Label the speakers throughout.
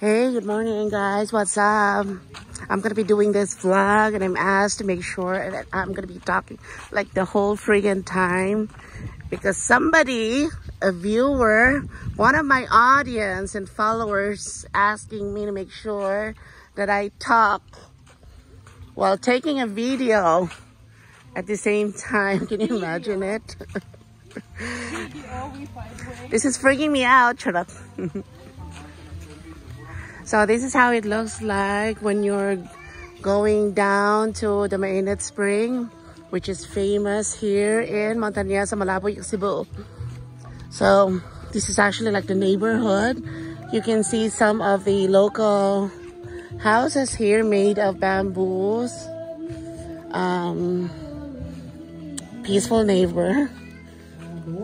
Speaker 1: Hey, good morning guys. What's up? I'm gonna be doing this vlog and I'm asked to make sure that I'm gonna be talking like the whole friggin' time because somebody, a viewer, one of my audience and followers asking me to make sure that I talk while taking a video at the same time. Can you imagine it? This is freaking me out. Shut up. So this is how it looks like when you're going down to the Mainit Spring, which is famous here in Montaña sa Malabo, Cebu. So this is actually like the neighborhood. You can see some of the local houses here made of bamboos. Peaceful neighbor.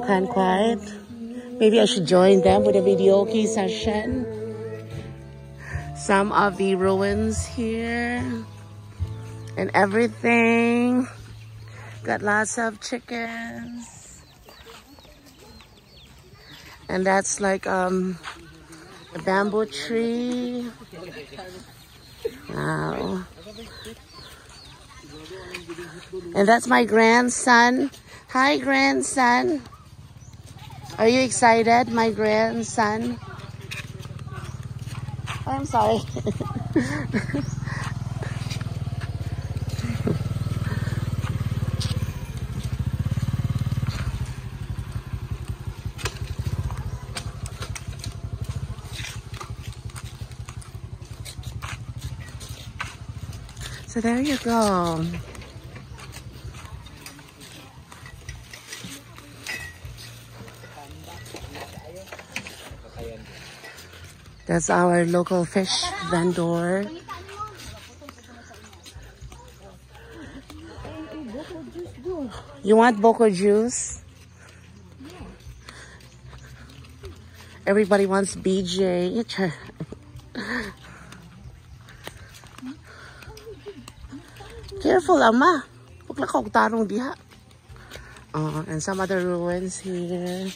Speaker 1: Kind quiet. Maybe I should join them with a videoke session. Some of the ruins here and everything. Got lots of chickens. And that's like a bamboo tree. Wow. And that's my grandson. Hi, grandson. Are you excited, my grandson? I'm sorry. So there you go. That's our local fish vendor. You want boko juice? Everybody wants BJ. Careful, ama. Huwag lang kong tarong diha. And some other ruins here.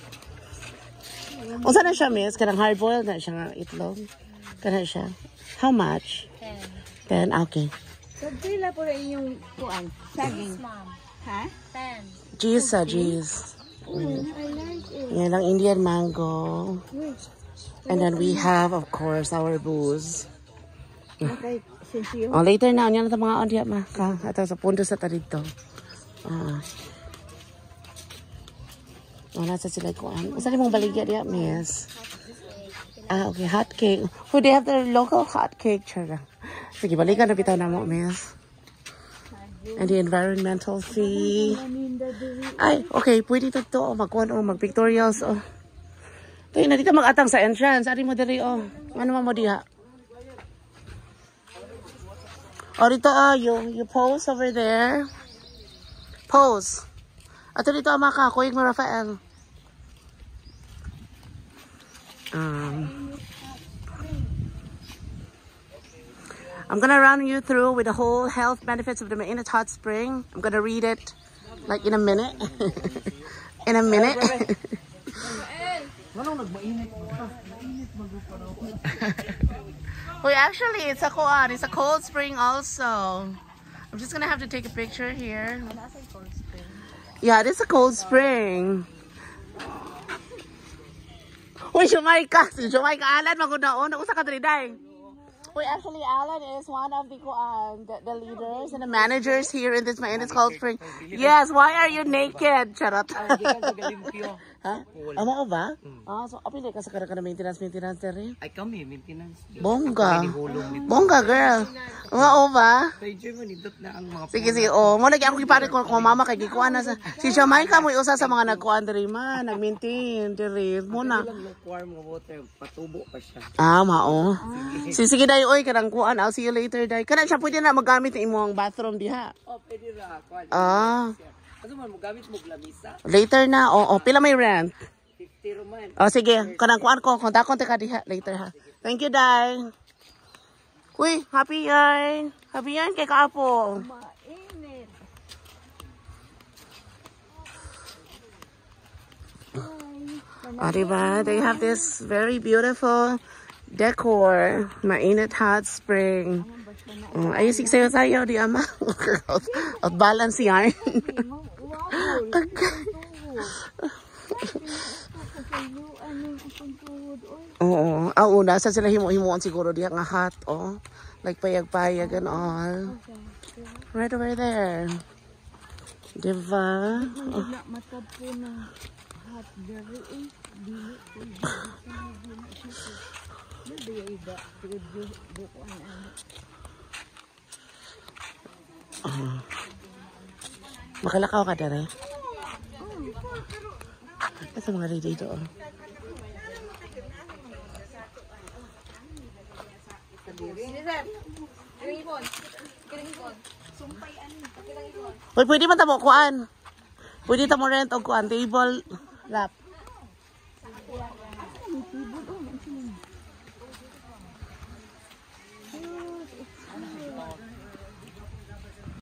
Speaker 1: Unsa na siya, miss? Kanang hard-boiled na siya nga itlog. Kana siya. How much? 10. 10, okay.
Speaker 2: So, pila po rin yung kuan? Saging? Ha? 10.
Speaker 1: Cheese, cheese.
Speaker 2: I like it.
Speaker 1: Yan lang Indian mango. And then we have, of course, our booze.
Speaker 2: Okay, since
Speaker 1: Oh, later na. Yan na mga audio, ma. Ito sa punto sa tarito. Nasa sila kuan. Saan mong baligya diya, miss? Okay, hot cake. Oh, they have their local hot cake. Chara. Sige, balikan na bitaw na mo, miss. And the environmental fee. Ay, okay, pwede ito to. Magkuhan o, mag-pictorials o. Tayo na dito mag-atang sa entrance. Ari mo diri o. Ano mo diha? O, dito o. You pose over there. Pose. Ato dito ang mga kakuig mo, Rafael. I'm gonna run you through with the whole health benefits of the Mainit Hot Spring. I'm gonna read it like in a minute. In a minute. Wait, actually, it's a cold spring also. I'm just gonna have to take a picture here. Yeah, it is a cold spring. Uy, Jamaica! Si Jamaica, Alan, magunaon. Usa ka dali. Wait, actually, Alan is one of the leaders and the managers here in this Mainit Cold Spring. Yes, why are you naked? Charot. Ha? Amo ba? So, apil ka sa kada maintenance dere?
Speaker 3: Ay kami, maintenance.
Speaker 1: Bongga. Bongga, girl. Oo ba? Sige, sige. Oh, mo lagi ako giparit ko mama kay gikuan na sa si Jamaica mo usa sa mga nagkuan diri man, nag-maintain diri mo na.
Speaker 3: Patubo pa siya.
Speaker 1: Mao. Sige day oy kanang kuan. I'll see you later day. Kana siya pwede na magamit ng imong bathroom diha.
Speaker 3: Oh, pwede ra. Ano man mo gamit mo lamisa?
Speaker 1: Later na. Oo, pila may rent?
Speaker 3: 50 roman.
Speaker 1: Oh, sige. Kanang kuan ko, kontakon ta ka diha later ha. Thank you, Day. Uy, happy yarn. Happy yarn kay kaapo.
Speaker 2: mainit.
Speaker 1: Diba? They have this very beautiful decor. Mainit hot spring. Ayun, sayo di ama. At balance yarn. Okay. Oo. Una, sa sila himo-himoan siguro diya nga hot, oh. Like payag-payag and all. Right over there. Diba? Oh. Makalakaw ka dere? Ito mga lady dito, oh. Uy, pwede man tamo kuan. Pwede tamo rent og kuan table lap.